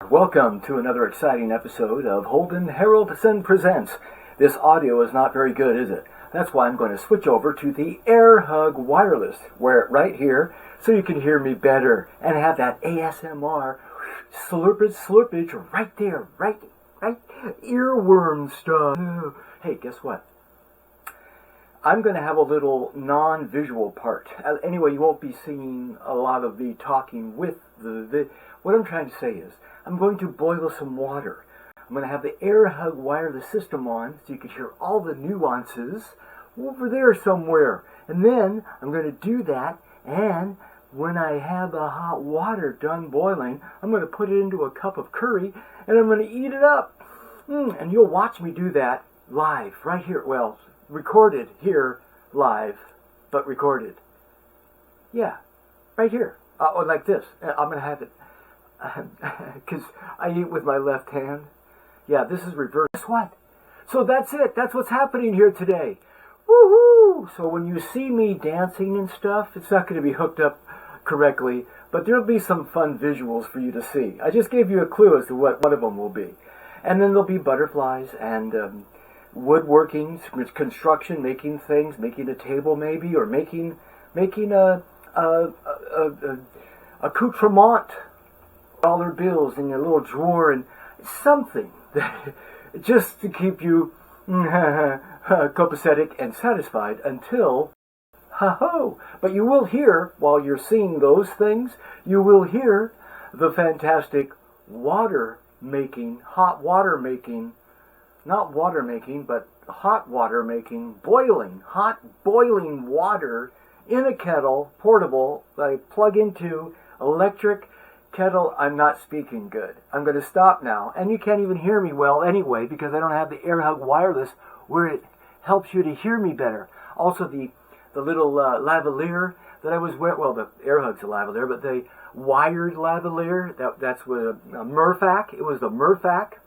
Welcome to another exciting episode of Holden Haroldszen Presents. This audio is not very good, is it? That's why I'm going to switch over to the AirHug Wireless. Wear it right here so you can hear me better and have that ASMR slurpage right there, right earworm stuff. Hey, guess what? I'm going to have a little non-visual part. Anyway, you won't be seeing a lot of me talking with the what I'm trying to say is, I'm going to boil some water. I'm going to have the AirHug wireless system on so you can hear all the nuances over there somewhere. And then I'm going to do that, and when I have the hot water done boiling, I'm going to put it into a cup of curry, and I'm going to eat it up. And you'll watch me do that live, right here. Well, recorded here, live, but recorded. Yeah, right here. Or like this. I'm going to have it, because I eat with my left hand. Yeah, this is reverse. Guess what? So that's it. That's what's happening here today. Woohoo! So when you see me dancing and stuff, it's not going to be hooked up correctly, but there'll be some fun visuals for you to see. I just gave you a clue as to what one of them will be. And then there'll be butterflies and woodworking, construction, making things, making a table maybe, or making a accoutrement, dollar bills in your little drawer, and something that just to keep you copacetic and satisfied until ha-ho. But you will hear, while you're seeing those things, you will hear the fantastic water making, hot water making, not water making, but hot water making, boiling, hot boiling water in a kettle, portable, that I plug into electric kettle. I'm not speaking good. I'm going to stop now. And you can't even hear me well anyway, because I don't have the AirHug Wireless where it helps you to hear me better. Also, the little lavalier that I was wearing, well, the AirHug's a lavalier, but the wired lavalier, that's with a Murphac. It was the Murphac.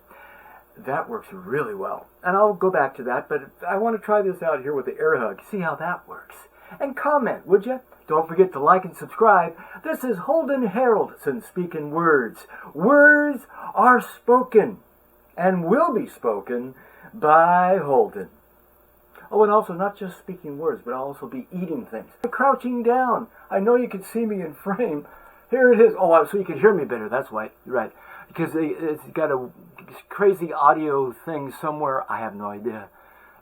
That works really well. And I'll go back to that, but I want to try this out here with the AirHug, see how that works. And comment, would you? Don't forget to like and subscribe. This is Holden Haroldszen speaking words. Words are spoken and will be spoken by Holden. Oh, and also not just speaking words, but I'll also be eating things. Crouching down. I know you can see me in frame. Here it is. Oh, so you can hear me better. That's why. Right. Because it's got a crazy audio thing somewhere. I have no idea.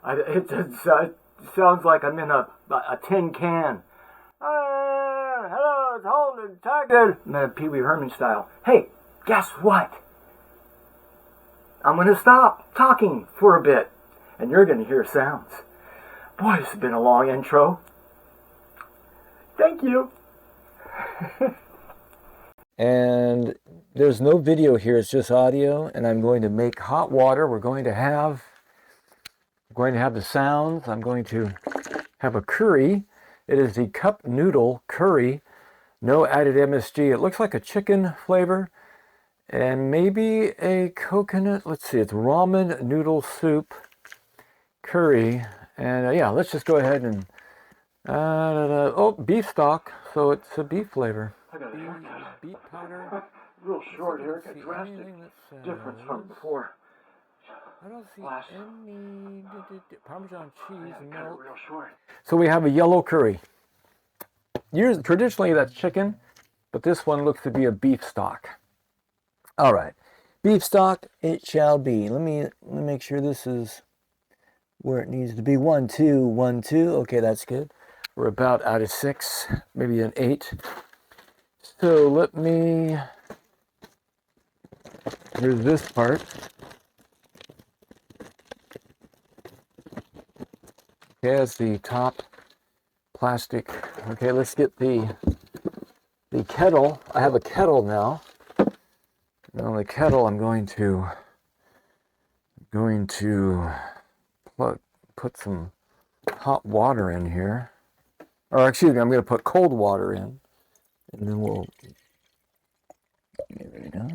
It sounds like I'm in a tin can. Hello, it's Holden Tiger. Pee Wee Herman style. Hey, guess what? I'm going to stop talking for a bit, and you're going to hear sounds. Boy, this has been a long intro. Thank you. And there's no video here, it's just audio, and I'm going to make hot water. We're going to have the sounds. I'm going to have a curry. It is the cup noodle curry, no added MSG. It looks like a chicken flavor, and maybe a coconut. Let's see, it's ramen noodle soup curry. And yeah, let's just go ahead and oh, beef stock, so it's a beef flavor. I got a haircut. Beef powder. Real short haircut, drastic difference from before. I don't see Last. any Parmesan cheese, milk. Real short. So we have a yellow curry. Traditionally that's chicken, but this one looks to be a beef stock. All right, beef stock it shall be. Let me make sure this is where it needs to be. 1, 2, 1, 2. Okay, that's good. We're about out of 6, maybe an 8. So let me. Here's this part. Okay, that's the top plastic. Okay, let's get the kettle. I have a kettle now. And on the kettle, I'm going to put some hot water in here. Or excuse me, I'm going to put cold water in, and then we'll. There we go.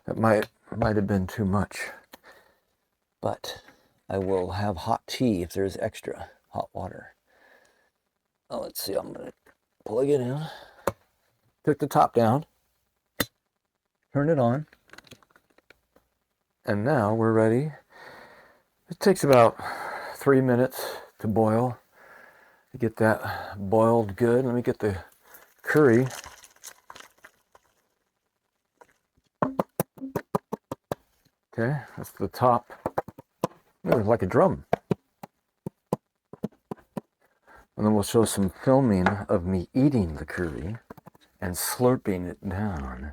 That might have been too much, but I will have hot tea if there's extra hot water. Oh, let's see, I'm going to plug it in. Took the top down. Turn it on. And now we're ready. It takes about 3 minutes to boil. To get that boiled good. Let me get the curry. Okay, that's the top. Ooh, like a drum. And then we'll show some filming of me eating the curry and slurping it down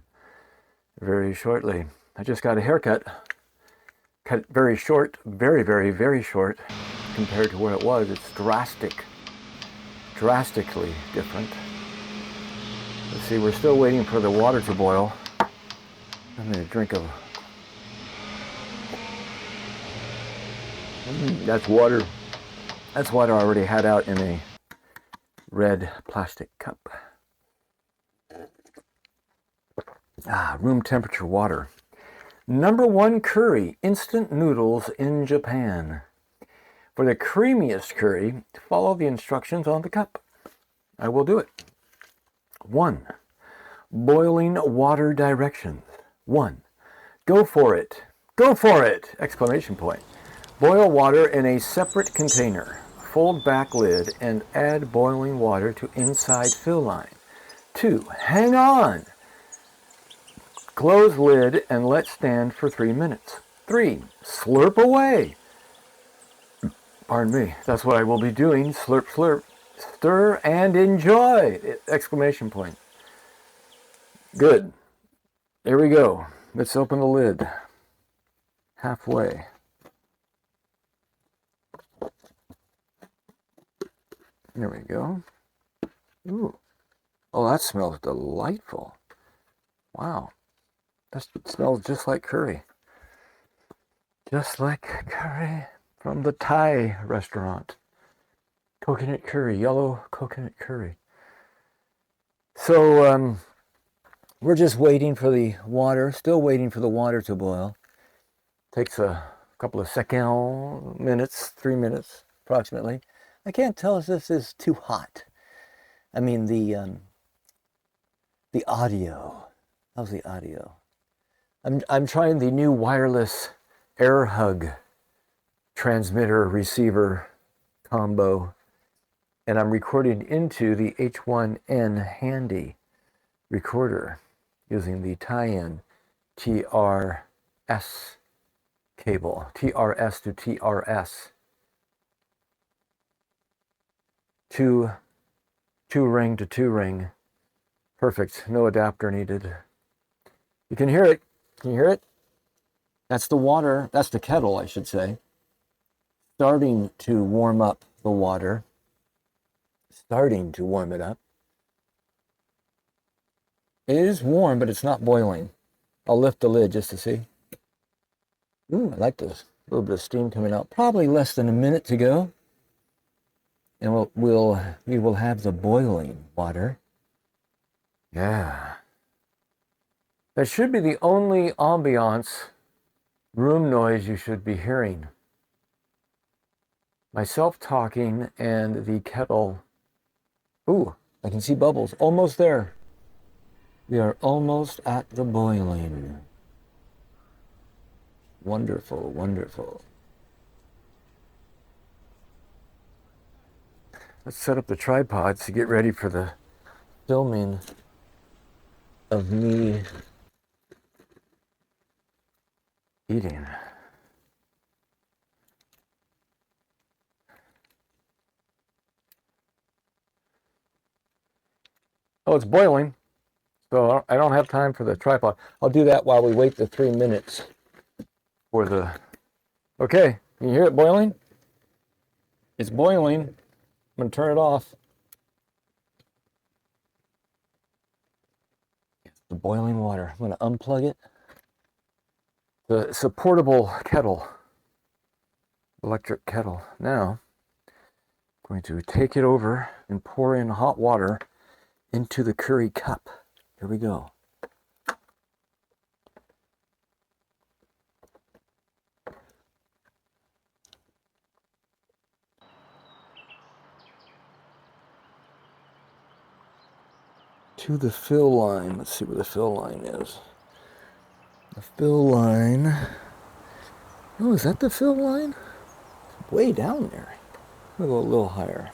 very shortly. I just got a haircut. Cut it very short, very, very, very short compared to where it was. It's drastically different. Let's see, we're still waiting for the water to boil. I'm going to drink a... That's water. That's water I already had out in a red plastic cup. Room temperature water. #1 curry, instant noodles in Japan. For the creamiest curry, follow the instructions on the cup. I will do it. 1. Boiling water directions. 1. Go for it. Go for it! Exclamation point. Boil water in a separate container. Fold back lid and add boiling water to inside fill line. 2. Hang on! Close lid and let stand for 3 minutes. 3. Slurp away! Pardon me, that's what I will be doing. Slurp, slurp. Stir and enjoy! Exclamation point. Good. Here we go. Let's open the lid. Halfway. There we go. Ooh. Oh, that smells delightful. Wow. That smells just like curry. Just like curry from the Thai restaurant. Coconut curry, yellow coconut curry. So, we're just waiting for the water, still waiting for the water to boil. Takes a couple of minutes, 3 minutes approximately. I can't tell if this is too hot. I mean, the audio. How's the audio? I'm trying the new wireless air hug transmitter receiver combo, and I'm recording into the H1N handy recorder using the tie-in TRS cable, TRS to TRS. Two ring to 2 ring. Perfect. No adapter needed. You can hear it. Can you hear it? That's the water. That's the kettle, I should say. Starting to warm up the water. Starting to warm it up. It is warm, but it's not boiling. I'll lift the lid just to see. Ooh, I like this. A little bit of steam coming out. Probably less than a minute to go. And we will have the boiling water. Yeah. That should be the only ambiance room noise you should be hearing. Myself talking and the kettle. Ooh, I can see bubbles. Almost there. We are almost at the boiling. Wonderful, wonderful. Let's set up the tripods to get ready for the filming of me eating. Oh, it's boiling. So I don't have time for the tripod. I'll do that while we wait the 3 minutes for the... Okay, can you hear it boiling? It's boiling. I'm going to turn it off. The boiling water. I'm going to unplug it. It's a portable kettle. Electric kettle. Now, I'm going to take it over and pour in hot water into the curry cup. Here we go. to the fill line. Let's see where the fill line is. The fill line. Oh, is that the fill line? Way down there. We'll go a little higher.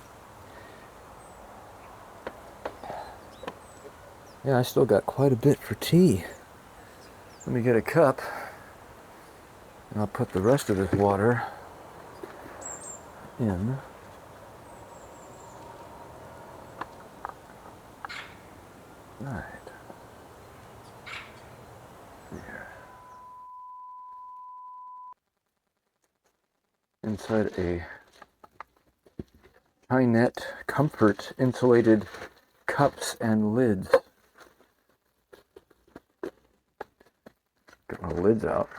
Yeah, I still got quite a bit for tea. Let me get a cup, and I'll put the rest of this water in. Right. Here. Inside a Chinet Comfort insulated cups and lids. Get my lids out.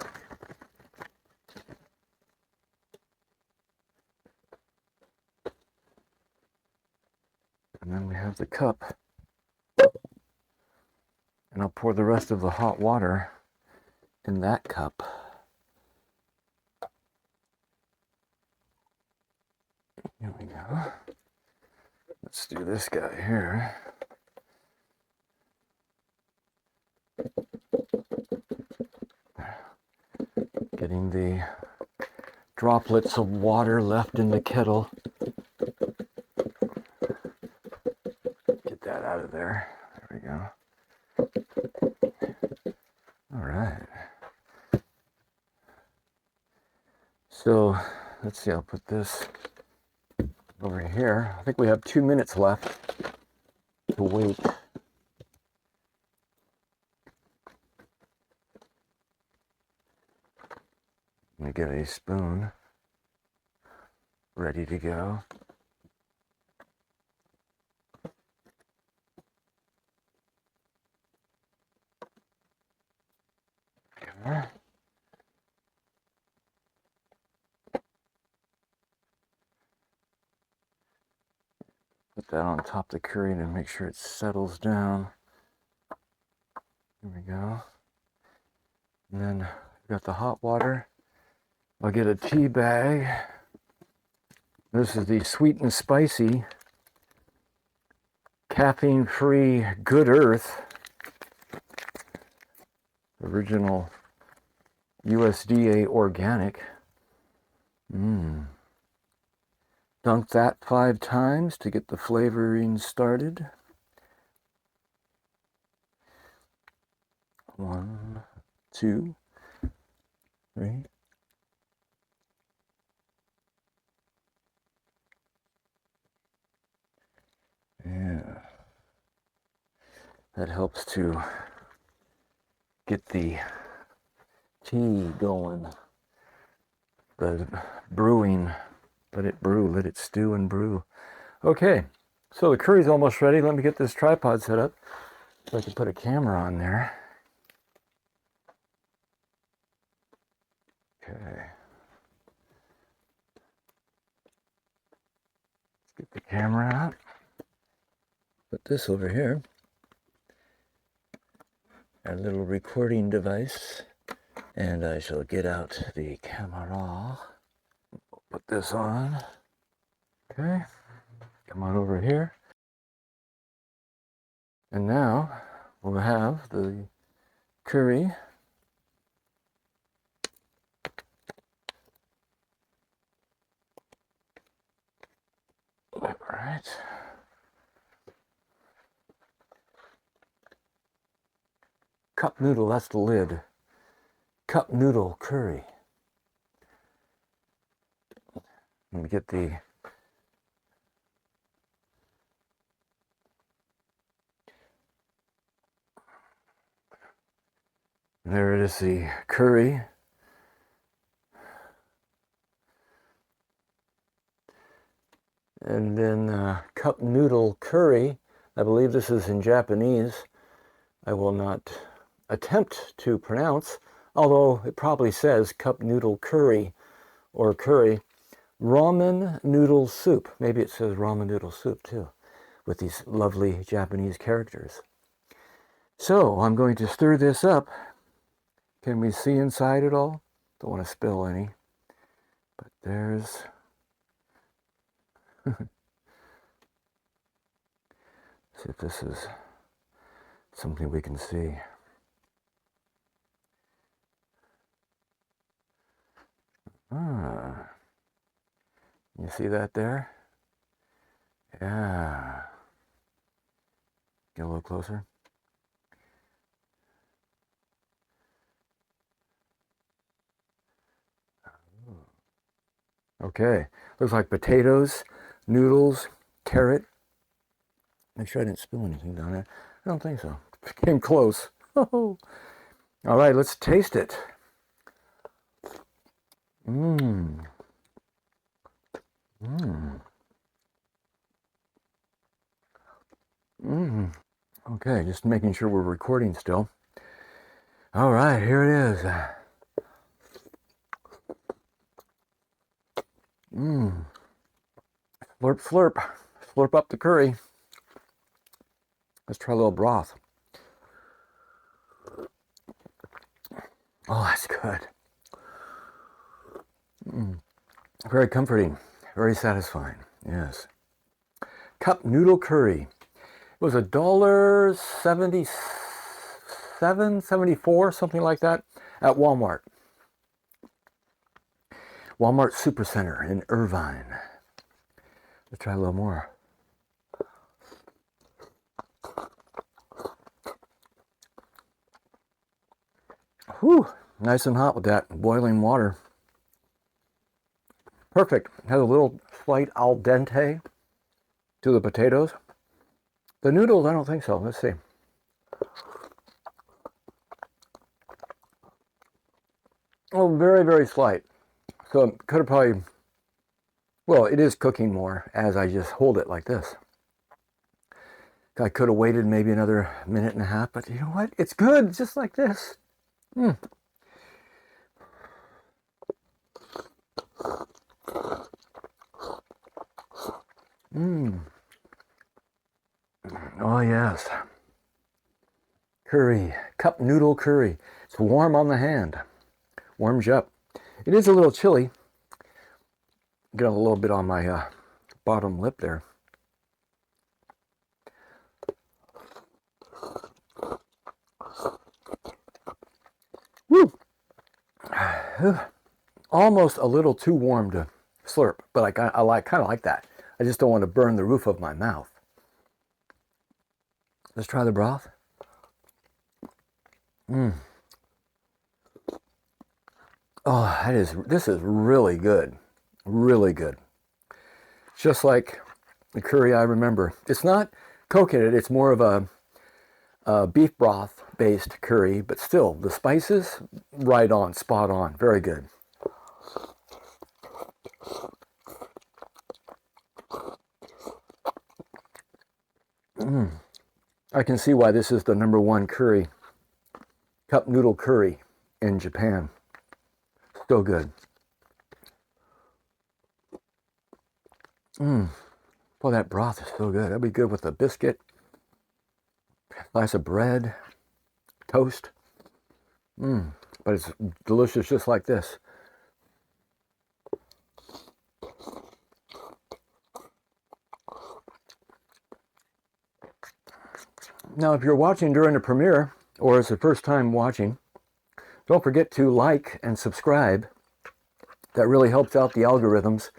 And then we have the cup. And I'll pour the rest of the hot water in that cup. Here we go. Let's do this guy here. Getting the droplets of water left in the kettle. Get that out of there. There we go. All right. So let's see, I'll put this over here. I think we have 2 minutes left to wait. Let me get a spoon ready to go. Okay. Put that on top of the curry to make sure it settles down. Here we go. And then we've got the hot water. I'll get a tea bag. This is the sweet and spicy, caffeine-free Good Earth, original USDA organic. Dunk that 5 times to get the flavoring started. 1, 2, 3. Yeah. That helps to get the tea going. The brewing. Let it brew, let it stew and brew. Okay, so the curry's almost ready. Let me get this tripod set up so I can put a camera on there. Okay. Let's get the camera out. Put this over here. Our little recording device. And I shall get out the camera. Put this on. Okay. Come on over here. And now we'll have the curry. All right. Cup noodle, that's the lid. Cup noodle curry. Let me get the there it is, the curry. And then cup noodle curry. I believe this is in Japanese. I will not attempt to pronounce, although it probably says cup noodle curry or curry. Ramen noodle soup. Maybe it says ramen noodle soup too, with these lovely Japanese characters. So I'm going to stir this up. Can we see inside it all? Don't want to spill any. But there's... see if this is something we can see. Ah, you see that there? Yeah. Get a little closer. Okay, looks like potatoes, noodles, carrot. Make sure I didn't spill anything down there. I don't think so. Came close. All right, let's taste it. Mmm. Mmm. Mmm. Okay, just making sure we're recording still. All right, here it is. Mmm. Slurp, slurp. Slurp up the curry. Let's try a little broth. Oh, that's good. Very comforting. Very satisfying. Yes. Cup noodle curry. It was $1.77, 74, something like that, at Walmart. Walmart Supercenter in Irvine. Let's try a little more. Whew, nice and hot with that boiling water. Perfect. Has a little slight al dente to the potatoes. The noodles, I don't think so. Let's see. Oh, very, very slight. So it could have probably, well, it is cooking more as I just hold it like this. I could have waited maybe another minute and a half, but you know what? It's good, just like this. Mm. Mmm. Oh, yes. Curry, cup noodle curry. It's warm on the hand. Warms you up. It is a little chilly. Get a little bit on my bottom lip there. Woo! Almost a little too warm to slurp, but I kind of like that. I just don't want to burn the roof of my mouth. Let's try the broth. Mmm. Oh, this is really good. Really good. Just like the curry I remember. It's not coconut, it's more of a beef broth based curry, but still the spices right on, spot on. Very good. I can see why this is the #1 curry, cup noodle curry in Japan. So good. Boy, that broth is so good. That'd be good with a biscuit, slice of bread, toast. But it's delicious just like this. Now, if you're watching during the premiere, or it's the first time watching, don't forget to like and subscribe. That really helps out the algorithms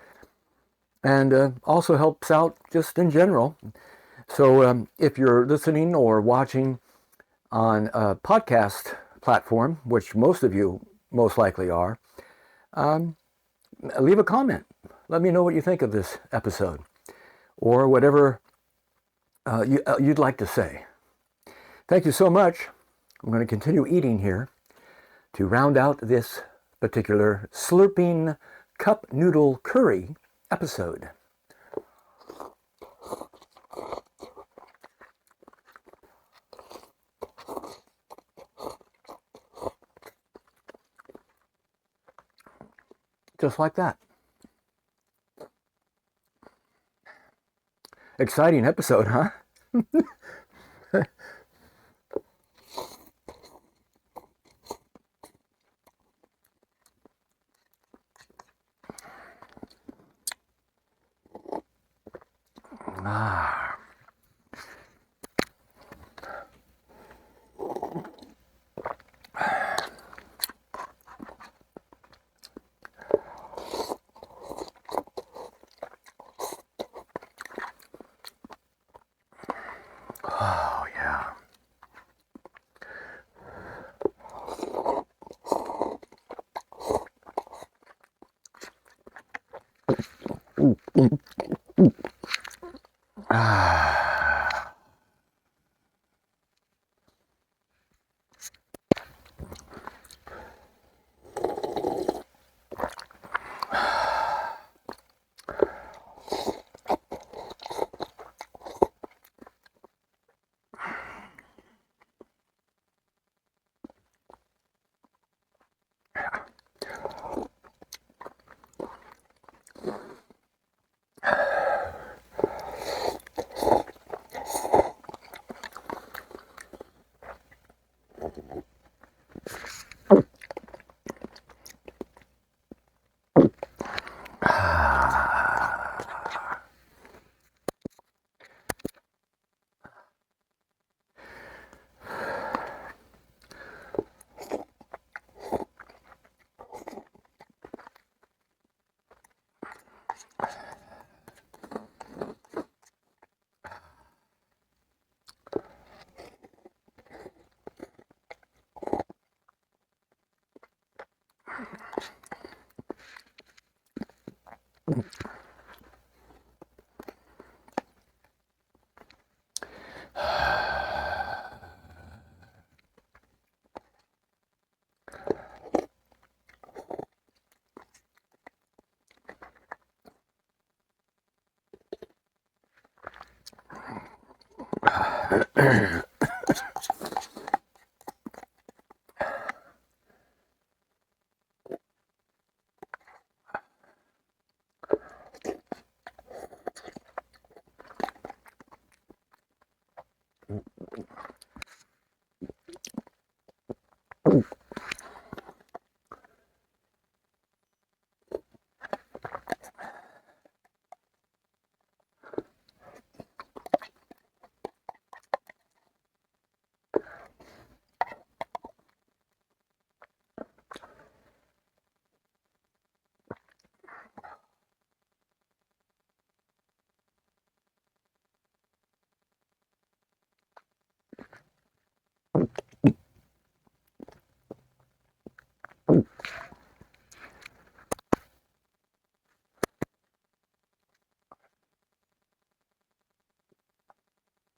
and also helps out just in general. So if you're listening or watching on a podcast platform, which most of you most likely are, leave a comment. Let me know what you think of this episode or whatever you'd like to say. Thank you so much. I'm going to continue eating here to round out this particular slurping cup noodle curry episode. Just like that. Exciting episode, huh? Oh, yeah. Ah.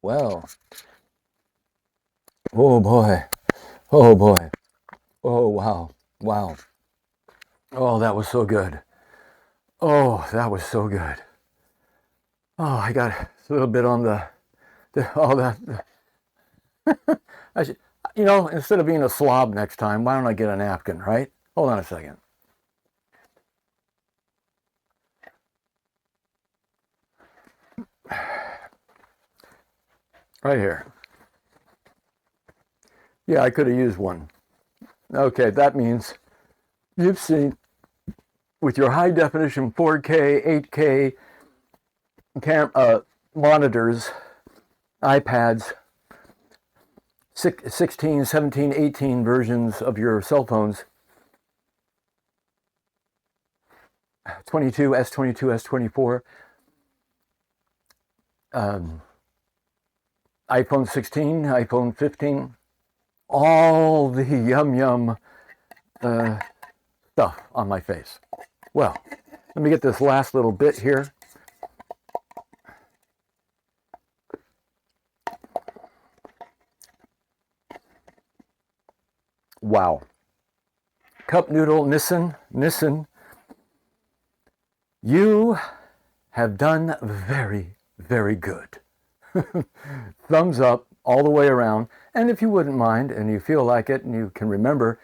Well, oh boy, oh boy, oh wow, wow. Oh, that was so good. Oh, that was so good. Oh, I got a little bit on all that. I should, instead of being a slob next time, why don't I get a napkin, right? Hold on a second. Right here. Yeah, I could have used one. Okay, that means you've seen, with your high definition 4K, 8K monitors, iPads, 16, 17, 18 versions of your cell phones, 22, S22, S24, iPhone 16, iPhone 15, all the yum stuff on my face. Well, let me get this last little bit here. Wow. Cup noodle, Nissan, you have done very, very good. Thumbs up all the way around. And if you wouldn't mind and you feel like it and you can remember,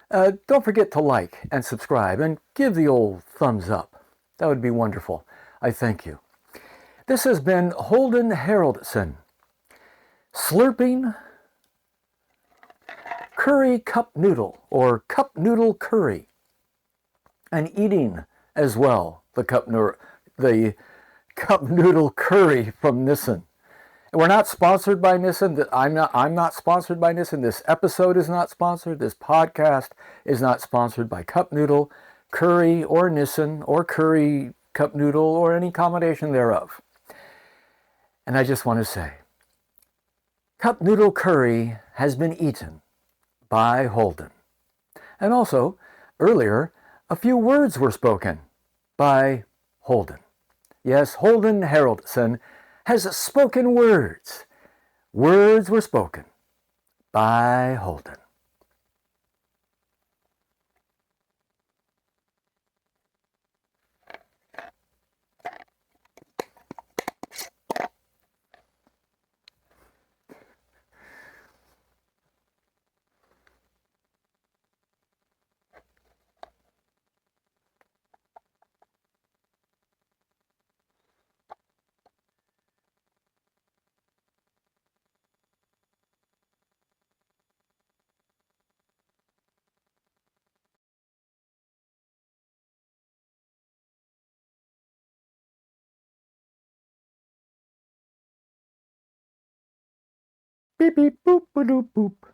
don't forget to like and subscribe and give the old thumbs up. That would be wonderful. I thank you. This has been Holden Haroldszen, slurping curry cup noodle or cup noodle curry, and eating as well the cup noodle curry from Nissan. We're not sponsored by Nissan. I'm not sponsored by Nissan. This episode is not sponsored. This podcast is not sponsored by cup noodle curry or Nissan or curry cup noodle or any combination thereof. And I just want to say, Cup noodle curry has been eaten by Holden. And also, earlier, a few words were spoken by Holden. Yes, Holden Haroldssen has spoken words. Words were spoken by Holden. Beep beep boop ba doop boop.